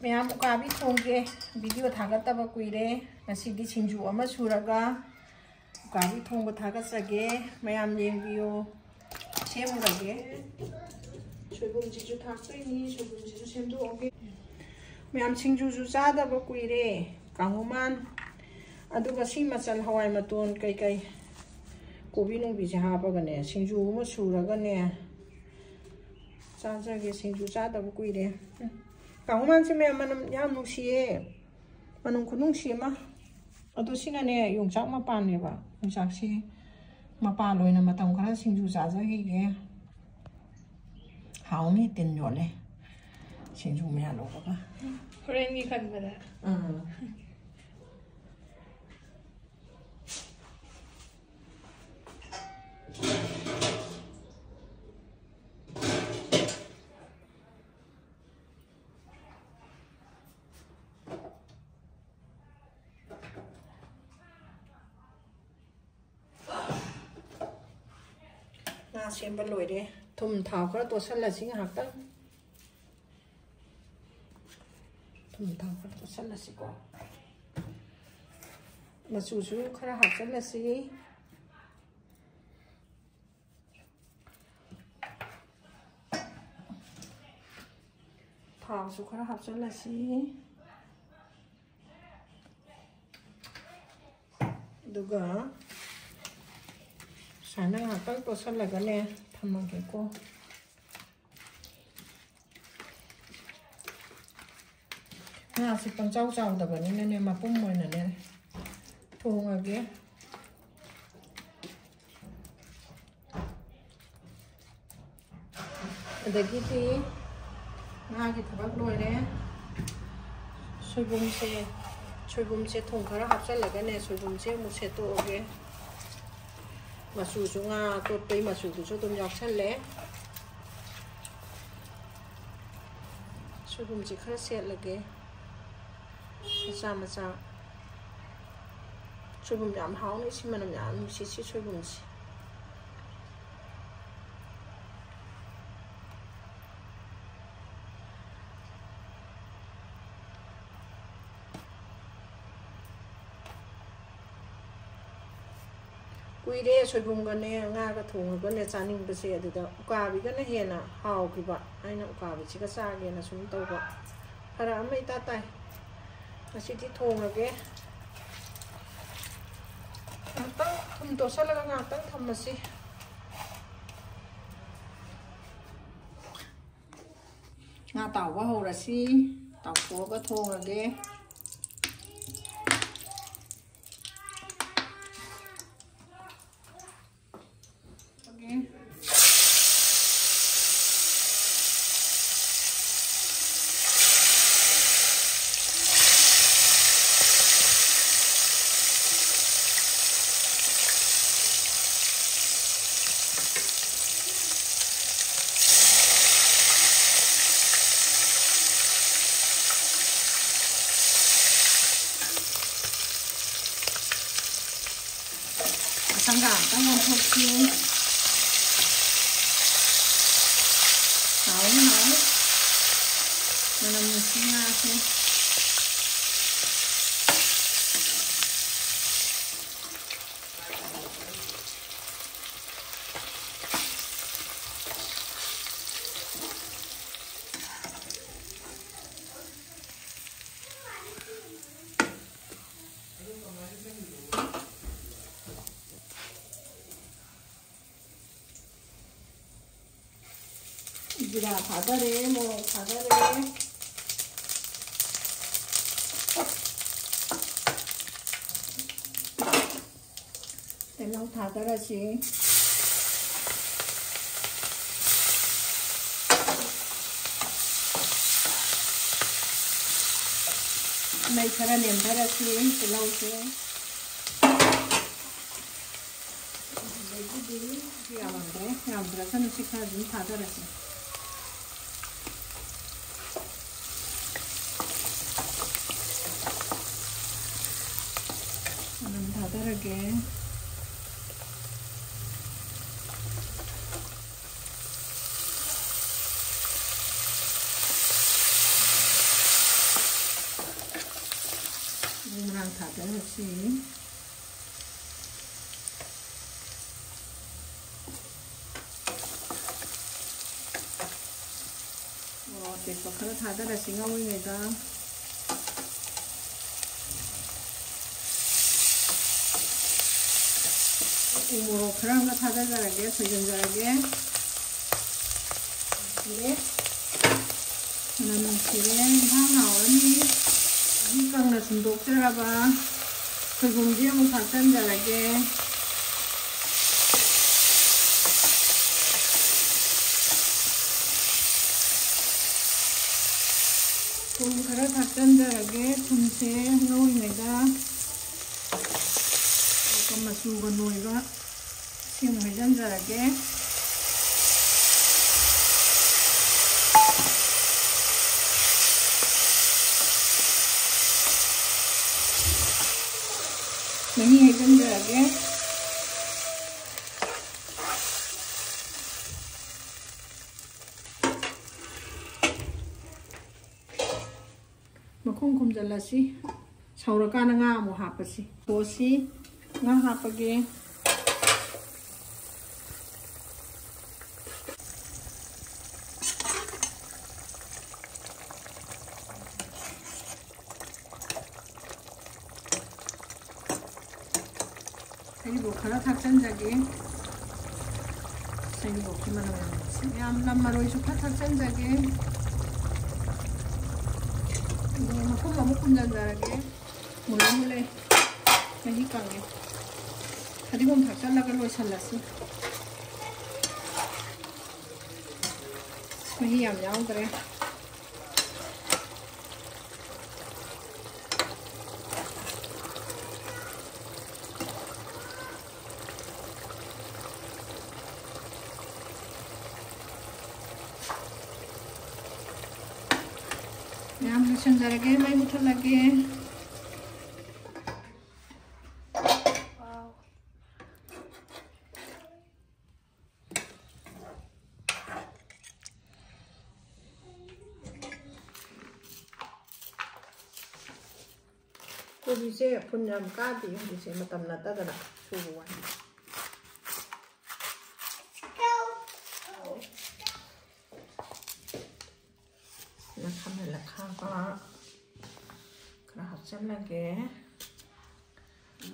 Ma'am उकाबी थोंगे video थागतब कुइरे ngasidi sinju ama suraga ukabi thongba thagasage ma'am yengbiyo semurage soibum jisu thaktoini soibum jisu semdu oge ma'am sinju ju chadaba kuire kanguman aduga si machal hawai maton kai kai kobi nungbi je hapagane sinju ama suraga ne chajage sinju chadaba kuire kanguman se ma'am manam yam nusiye manum khunungsi ma adu sinane yongchak mapan ne ba yongchak si mapa loina matam khara singju chajagi ge hauni tin yole singju me alo ba horen gi khan bada xem bật lồi đi thùng thảo có tổ sân là chính hạt tăng thùng thảo có tổ sân là gì có mà chủ khá hạt sân là gì thảo chủ khá hạt sân là gì được rồi sáng nay học các tổ sân là cái này thầm bằng cái cô à thì bằng trâu trâu tập cái này mà bung mồi này này thu ngoài kia để cái gì à cái thằng bác đuổi đấy sôi bung xe thùng khá là học sân là cái này sôi bung xe một xe tổ kia mà sủi xuống tôi tây mà sủi từ cho tôi nhọc chân lẽ sủi cùng chỉ khá xét là cái mà sao sủi cùng giảm háo nữa xin mà làm giảm chỉ sủi cùng chỉ quy đê sôi bùng cái này nga cái thùng cái này chán ninh bê xe được đâu cả vì cái này hiền à hào kỳ bạn ai nào cả vì chỉ có xa kia là xuống tàu bạn phải là mấy ta tay là chỉ đi thùng là cái tăng thùng tổ sắt là cái tăng thầm mà gì nga tàu có hồ là gì tàu có cái thùng là cái tăng cả tăng hơn thôi chứ sáu nó mà làm mình xin ra xem 지라 바다래 뭐 바다래 대랑 바다라지 메이카라 냄바라지 대랑지 내기들이 야만데 야만들어서는 식사는 바다라지 다르게 ꯉꯥꯡ ꯊꯥꯗꯔꯁꯤ ꯃꯣꯔꯣꯛ ꯑꯇꯦꯛꯄ ꯈꯔ ꯊꯥꯗꯔꯁꯤ ꯉꯧꯔꯤꯉꯩꯗ ꯎ ꯃꯣꯔꯣꯛ ꯈꯔ ꯑꯃꯒ ꯊꯥꯗꯖꯔꯒꯦ ꯁꯣꯏꯖꯤꯟꯖꯔꯒꯦ ꯃꯅꯝ ꯅꯨꯡꯁꯤꯔꯦ ꯏꯟꯁꯥꯡ ꯍꯥꯎꯔꯅꯤ ꯃꯍꯤ ꯀꯪꯅ ꯁꯨꯝꯗꯣꯛꯆꯔꯕ ꯁꯣꯏꯕꯨꯝꯁꯤ ꯑꯃꯨꯛ ꯊꯥꯛꯆꯤꯟꯖꯔꯒꯦ ꯊꯨꯝ ꯈꯔ ꯊꯥꯛꯆꯤꯟꯖꯔꯒꯦ ꯊꯨꯝꯁꯦ ꯉꯧꯔꯤꯉꯩꯗ ꯃꯆꯨꯒ ꯅꯣꯏꯕ ꯏꯁꯤꯡ ꯍꯩꯖꯤꯟꯖꯔꯒꯦ ꯃꯍꯤ ꯍꯩꯖꯤꯟꯖꯔꯒꯦ ꯃꯈꯨꯝ ꯈꯨꯝꯖꯤꯜꯂꯁꯤ ꯁꯧꯔꯀꯥꯟꯗ ꯉꯥ ꯑꯃꯨꯛ ꯍꯥꯞꯄꯁꯤ ꯁꯣꯁꯤ ꯉꯥ ꯍꯥꯞꯄꯒꯦ ꯍꯩꯔꯤꯕꯣꯞ ꯈꯔ ꯊꯥꯛꯆꯤꯟꯖꯒꯦ ꯍꯩꯔꯤꯕꯣꯞꯀꯤ ꯃꯅꯝ ꯌꯥꯝꯅ ꯃꯔꯣꯏꯁꯨ ꯈꯔ ꯊꯥꯛꯆꯤꯟꯖꯒꯦ ꯃꯈꯨꯝ ꯑꯃꯨꯛ ꯈꯨꯝꯖꯤꯟꯖꯔꯒꯦ ꯃꯨꯜꯂꯦ ꯃꯍꯤ ꯀꯪꯉꯦ ꯐꯗꯤꯒꯣꯝ ꯊꯥꯛꯆꯤꯜꯂꯒ ꯂꯣꯏꯁꯤꯜꯂꯁꯤ ꯃꯍꯤ ꯌꯥꯝ ꯌꯥꯎꯗ꯭ꯔꯦ ꯃꯌꯥꯝ ꯂꯣꯏꯁꯤꯟꯖꯔꯒꯦ ꯃꯩ ꯃꯨꯊꯠꯂꯒꯦ ꯀꯣꯕꯤꯁꯦ ꯐꯨꯟ ꯌꯥꯝ ꯀꯥꯗꯦ ꯍꯧꯖꯤꯛꯁꯦ ꯃꯇꯝ ꯅꯠꯇꯗꯅ ꯁꯨꯕ ꯋꯥꯅꯤ ꯈꯥꯃꯦꯟ ꯑꯈꯥꯕ ꯈꯔ ꯍꯥꯞꯆꯤꯜꯂꯒꯦ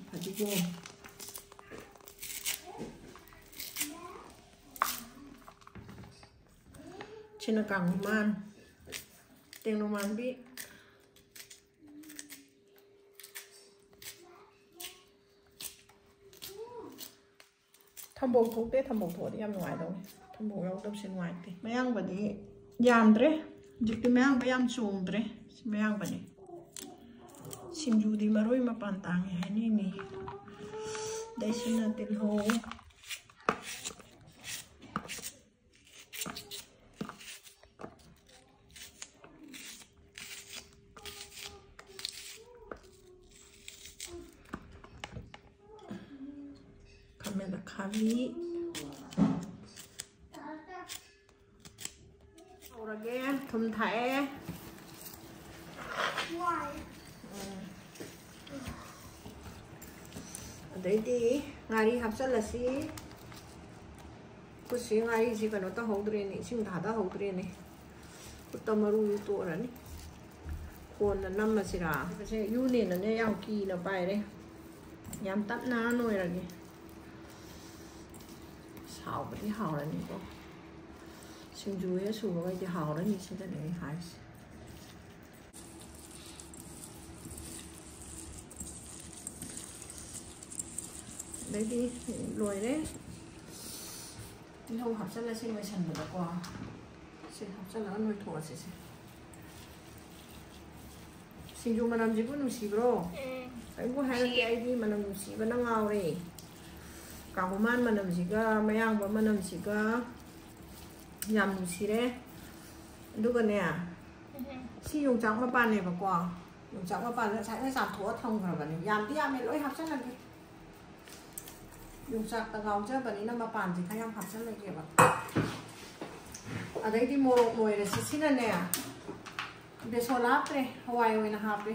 ꯐꯗꯤꯒꯣꯝ ꯁꯤꯅ ꯀꯥꯡꯃꯥꯟ ꯇꯦꯡꯅꯧ ꯃꯥꯟꯕꯤ ꯊꯝꯕꯧ ꯊꯣꯛꯇꯦ ꯊꯝꯕꯧ ꯊꯣꯛꯑꯗꯤ ꯌꯥꯝ ꯅꯨꯡꯉꯥꯏꯗꯧꯅꯤ ꯊꯝꯕꯧ ꯌꯥꯎꯗꯕꯁꯦ ꯅꯨꯡꯉꯥꯏꯇꯦ ꯃꯌꯥꯡꯕꯗꯤ ꯌꯥꯝꯗ꯭ꯔꯦ ꯍꯧꯖꯤꯛꯇꯤ ꯃꯌꯥꯡꯕ ꯌꯥꯝ ꯆꯣꯡꯗ꯭ꯔꯦ ꯁꯤ ꯃꯌꯥꯡꯕꯅꯤ ꯁꯤꯡꯖꯨꯗꯤ ꯃꯔꯣꯏ ꯃꯄꯥꯟ ꯇꯥꯡꯉꯦ ꯍꯥꯏꯅꯩꯅꯤ ꯑꯗꯩꯁꯤꯅ ꯇꯤꯜꯍꯧ ꯈꯥꯃꯦꯟ ꯑꯈꯥꯕꯤ ꯍꯧꯔꯒꯦ ꯊꯨꯝ ꯊꯥꯛꯑꯦ ꯑꯗꯩꯗꯤ ꯉꯥꯔꯤ ꯍꯥꯞꯆꯤꯜꯂꯁꯤ ꯈꯨꯠꯁꯤ ꯉꯥꯔꯤꯁꯤ ꯀꯩꯅꯣ ꯇꯧꯍꯧꯗ꯭ꯔꯦꯅꯦ ꯏꯁꯤꯡ ꯊꯥꯗꯍꯧꯗ꯭ꯔꯦꯅꯦ ꯈꯨꯠꯇ ꯃꯔꯨ ꯇꯣꯛꯔꯅꯤ ꯀꯣꯟꯅ ꯅꯝꯃꯁꯤꯔꯥ ꯁꯦ ꯌꯨꯅꯦꯅꯅꯦ ꯌꯥꯝ ꯀꯤꯅ ꯄꯥꯏꯔꯦ ꯌꯥꯝ ꯇꯞꯅ ꯅꯣꯏꯔꯒꯦ ꯍꯥꯎꯕꯗꯤ ꯍꯥꯎꯔꯅꯤꯀꯣ ꯁꯤꯡꯖꯨ ꯍꯦꯛ ꯁꯨꯕꯈꯩꯗꯤ ꯍꯥꯎꯔꯅꯤ ꯁꯤꯗꯅꯦ ꯑꯩ ꯍꯥꯏꯁꯦ ꯑꯗꯩꯗꯤ ꯂꯣꯏꯔꯦ ꯇꯤꯜꯍꯧ ꯍꯥꯞꯆꯤꯜꯂꯁꯤ ꯂꯣꯏꯁꯟꯕꯗꯀꯣ ꯁꯤ ꯍꯥꯞꯆꯤꯜꯂꯒ ꯅꯣꯏꯊꯣꯛꯑꯁꯤꯁꯦ ꯁꯤꯡꯖꯨ ꯃꯅꯝꯁꯤꯕꯨ ꯅꯨꯡꯁꯤꯕ꯭ꯔꯣ ꯑꯩꯕꯨ ꯍꯥꯏꯔꯛꯀꯦ ꯑꯩꯗꯤ ꯃꯅꯝ ꯅꯨꯡꯁꯤꯕꯅ ꯉꯥꯎꯔꯦ ꯀꯥꯡꯃꯥꯟ ꯃꯅꯝꯁꯤꯒ ꯃꯌꯥꯡꯕ ꯃꯅꯝꯁꯤꯒ ꯌꯥꯝ ꯅꯨꯡꯁꯤꯔꯦ ꯑꯗꯨꯒꯅꯦ ꯁꯤ ꯌꯣꯡꯆꯥꯛ ꯃꯄꯥꯟꯅꯦꯕꯀꯣ ꯌꯣꯡꯆꯥꯛ ꯃꯄꯥꯟꯗ ꯉꯁꯥꯏꯅ ꯆꯥꯝꯊꯣꯛꯑ ꯊꯝꯈ꯭ꯔꯕꯅꯦ ꯌꯥꯝꯗꯤ ꯌꯥꯝꯃꯦ ꯂꯣꯏ ꯍꯥꯞꯆꯤꯜꯂꯒꯦ ꯌꯣꯡꯆꯥꯛꯇ ꯉꯥꯎꯖꯕꯅꯤꯅ ꯃꯄꯥꯟꯁꯤ ꯈꯔ ꯌꯥꯝ ꯍꯥꯞꯆꯤꯜꯂꯒꯦꯕ ꯑꯗꯩꯗꯤ ꯃꯣꯔꯣꯛ ꯂꯣꯏꯔꯁꯤ ꯁꯤꯅꯅꯦ ꯕꯦꯁꯣꯟ ꯍꯥꯞꯇ꯭ꯔꯦ ꯍꯋꯥꯏ ꯑꯣꯏꯅ ꯍꯥꯞꯄꯦ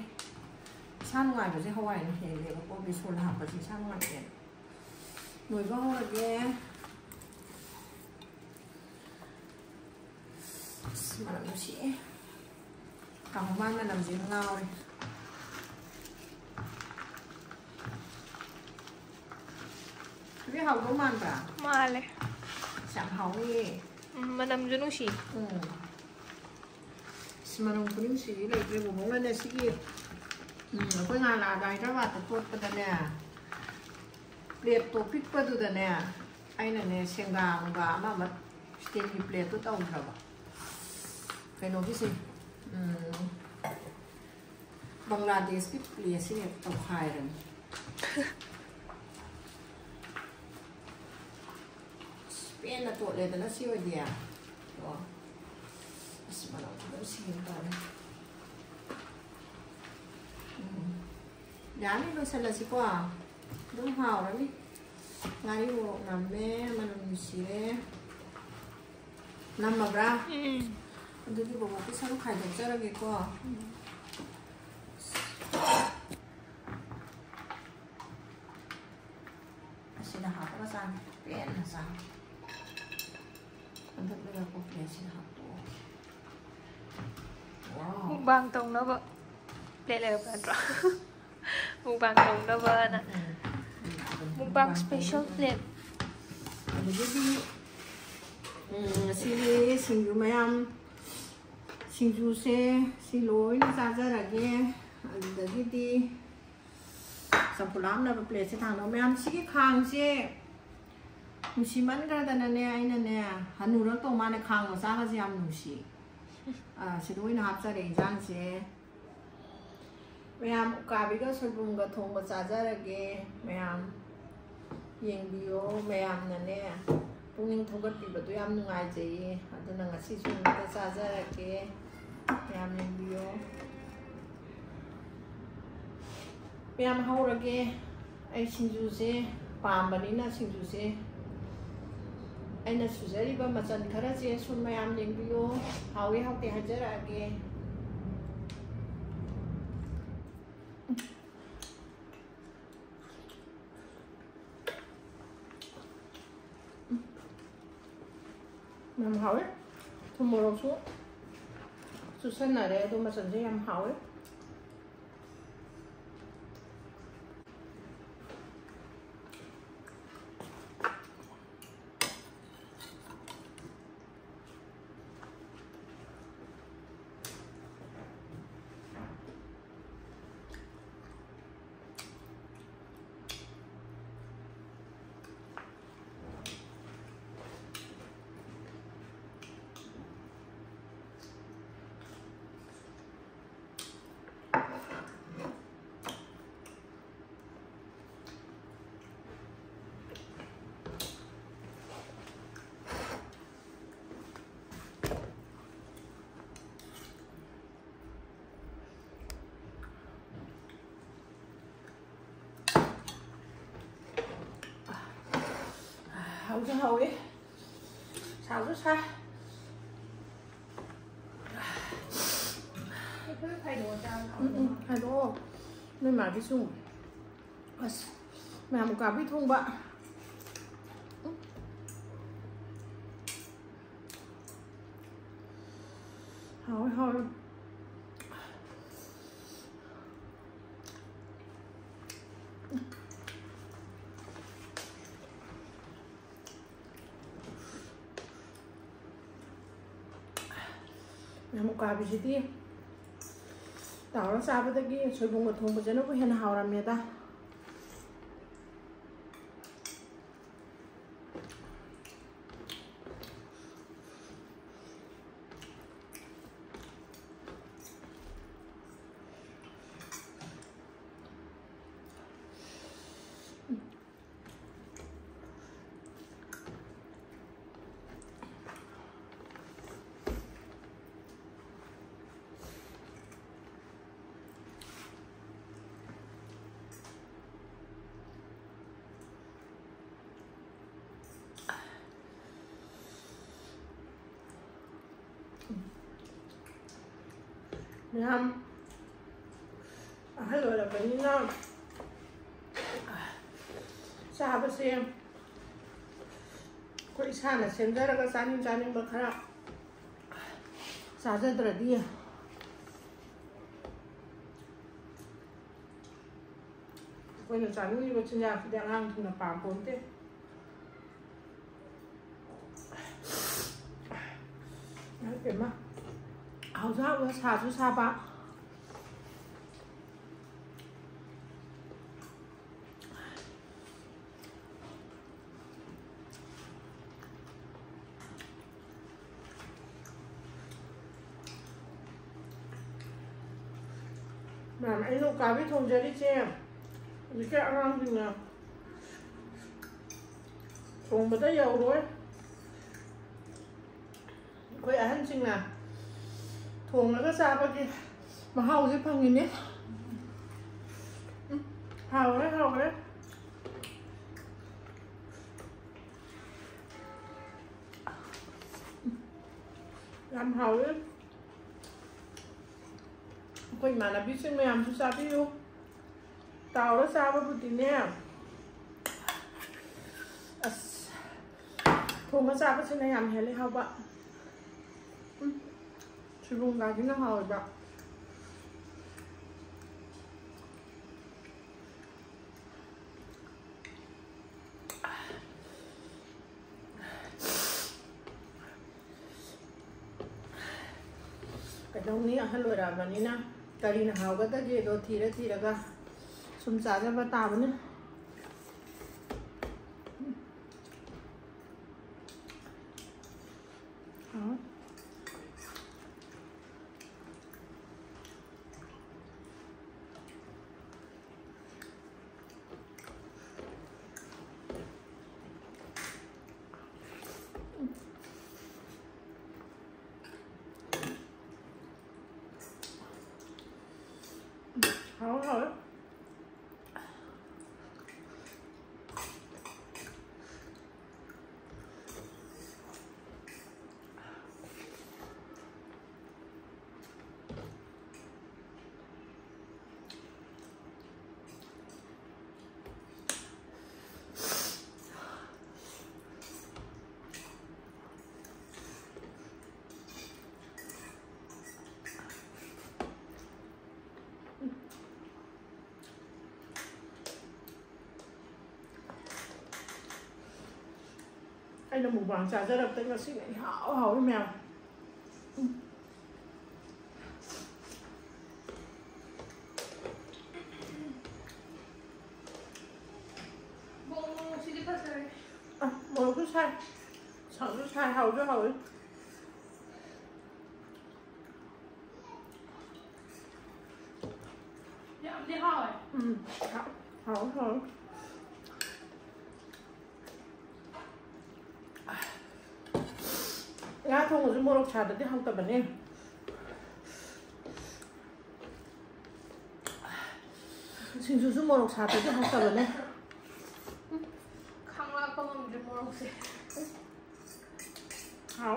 ꯏꯁꯥ ꯅꯨꯡꯉꯥꯏꯕꯁꯦ ꯍꯋꯥꯏꯅ ꯍꯦꯜꯂꯦꯕꯀꯣ ꯕꯦꯁꯣꯟ ꯍꯥꯞꯄꯁꯦ ꯏꯁꯥ ꯅꯨꯡꯉꯥꯏꯇꯦ ꯅꯣꯏꯕ ꯍꯧꯔꯒꯦ ꯃꯅꯝ ꯅꯨꯡꯁꯤꯑꯦ ꯀꯥꯡꯍꯧ ꯃꯅꯝꯁꯦ ꯉꯥꯎꯔꯦ 그게 하고 많다. 말해. 참 하오니. 만남 주누시. 만남 주누시. 그리고 뭔가 내 시기. 그냥 나가이라 왔다 또 거다네. 플레이트 픽버도 되네. 아이는 생각가 아마 막 스테이지 플레이트 따오더라 봐. 그래서 비시. 방글라데시 플레이스에 또 하이런.เป็นตัวเลยแต่ละชิ้นเดียวก็สมองต้องชิ้นกันยานี่เราใช้ละสิกว่าต้องห่าวแล้วนี่งานที่เรานำแม่มันมีสีนำมาบ้าดูที่บอกว่าพี่ชายลูกขายถูกใจเราเกี่ยวกับสิ่งที่หาก็สั่งเป็นสั่งมันก็เรียกว่าเป็นสิ่งหาตัวว้าวมุกบางตรงนะบ่เละๆกันหรอมุกบางตรงนะบ่นะมุกบางสเปเชียลเพลทอันนี้ก็ดีสิ่งอยู่ไหมอ่ะสิ่งอยู่เซ่สิ่งลอยนี่จ้าอะไรเงี้ยอันนี้ก็ดีสัมผัสน้ำเนี่ยเป็นเพลททางเราไม่อ่ะสิ่งข้างเซ่무시만 그러다는 애 아이는 애 한우를 또 만에 강어 싸가지 않는 무시 시도이는 합살에 이장시 왜냐면 가비가 설분 거 통거 짜잘하게 왜냐면 잉비요 왜냐면 애 동행 통거 띠버도 얌능 알지 하드는 거 시중 거 짜잘하게 왜냐면 잉비요 왜냐면 하오라게 아이 신주세 밤바리나 신주세 anh sử dụng đi vào mặt trận khá là dễ xuân mai ăn những video hào ý học thì hay rất là ghê làm hào ấy thôi một đầu xuống sụt sân ở đây tôi mà sẵn sẽ làm hào ấy hầu cho hầu ấy xào rất sai thay đồ nên mà cái sung mà một cả biết thùng bạn hầu hầu một cà bị gì đi tao nó sao với cái kia sôi bùng một thùng bây giờ nó có hiện hào làm gì ta ให้เลยแบบนี้นะชาเสียงคุยชาเนี่ยเส้นได้แล้วก็จานนึงบักขะชาเส้นตระดีคุยจานนี้ก็ชิ้นยาที่ได้อ่างถึงน้ำปลาปนเต้เปลี่ยนมาเอาซะว่าชาชุชาปะแบบไอ้ลูกกาพี่ทงจะได้เจ็บจะแค่อ่างถึงนะทงมาได้ยาวด้วยคุยอ่านจริงนะถุงแล้วก็ซาไปกินมาเห่าสิพังอย่างนี้เห่าเลยยำเห่าเลยคุยมานะพี่ซึ่งไม่ยำสุดซาพี่อยู่เต่าแล้วซาไปปุติเนี่ยถุงก็ซาไปซึ่งไม่ยำเห็นเลยครับว่าชิบุงกากินน้ำเห่าอีกแบบแต่ตรงนี้ให้รวยแบบนี้นะการีนเห่าก็ต้องเจโดทีแล้วก็สมสารจะมาตาบันนี้好了。Anh là một vàng trà rất là tên là xích này hảo với mèo một cái sai sợ cái sai hầu cho hầu đi hỏi hảo ngã thông rồi mua lộc trà được đi học tập bản em xin chú mua lộc trà được đi học tập bản em không là không làm được mua lộc gì hảo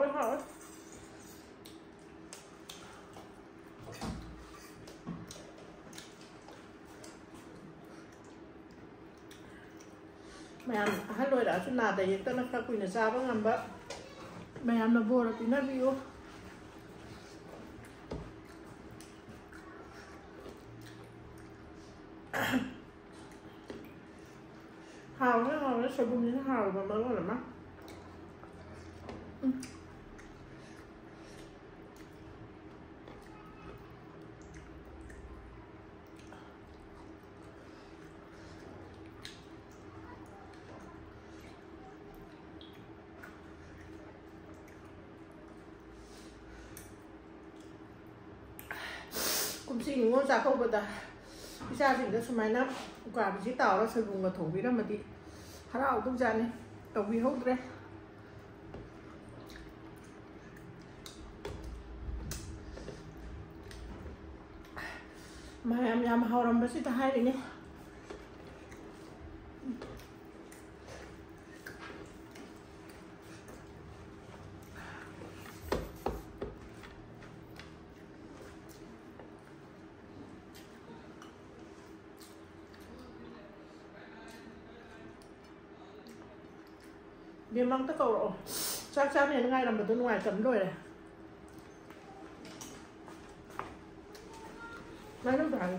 mày ăn hát rồi đã chút nào tại tức là các quỷ là sao vẫn làm vậy mày ăn là vô là tí nát video hào nó sôi bún như hào và mới là mắt cũng xin ngôn ra không bật à ra thì nó số máy nắp quả bị chế tàu nó sử dụng vào thổ bí đó mà đi hát ảo tung ra này tàu bí hốt đây mà em làm hao làm bớt ta hay đấy nhé Viêm măng tất cầu độ chắc chắn này ngay là một tuần ngoài cấm rồi này. Nói nó phải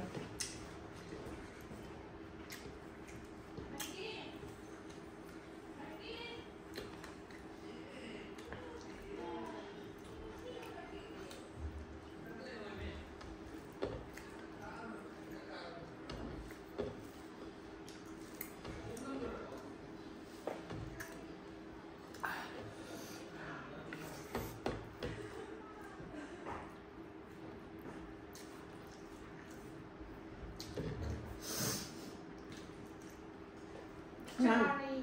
Charlie.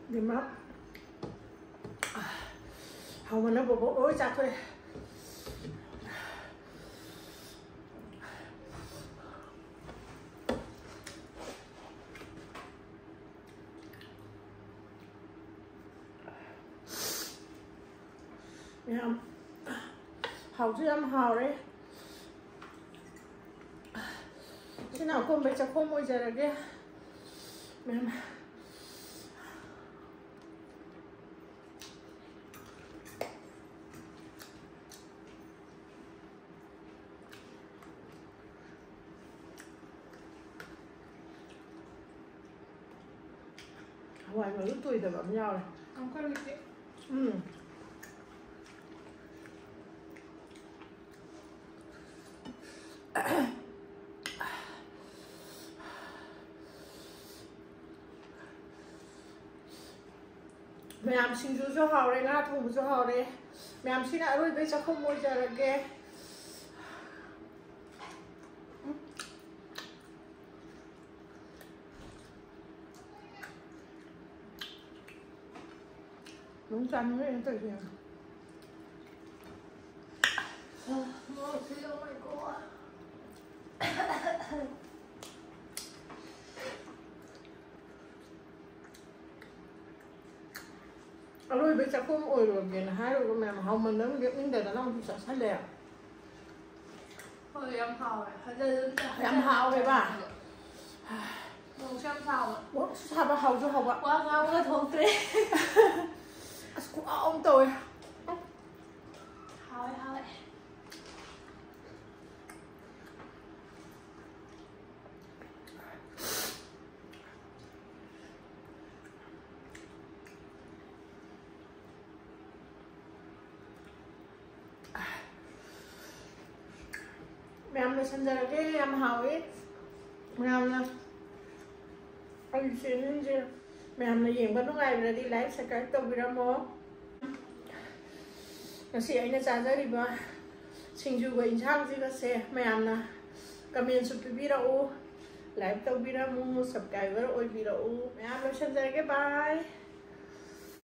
Đi mất không mà nó bộ ối chặt thôi. Hầu chứ em hầu đấy. Thế nào con bé chắc không môi giờ là kia. Mềm. Ngoài mà lúc tuổi tầm ấm nhau này. Không có lịch đấy. Mẹ xin chú cho hào đây, ngã thùng cho hào đây. Mẹ xin lại rồi, bây giờ không mua giờ là ghê. Đúng chăn với em tự nhiên. Oh my god. Rồi bây giờ không ôi rồi kìa, hai rồi con mẹ mà không mình nấm những đời đàn ông sợ sát đẹp. Thôi em hào này. Em hào đấy bà. Một trăm hào. Ủa, sao bà hào cho hào ạ? Quá ngon cái thùng tê. Ông tôi. Hào ấy. Mẹ em lên sân giờ cái em hào ấy. Mẹ em là anh xin lên chưa? Mẹ em là gì vẫn lúc này là đi lấy sẽ cái tàu bị ra mô. Kasi ay nasasariba singju ko injang si kasi mayam na kami yung supibira o live tao bira mo subscriber o bira o mayam lo siya bye.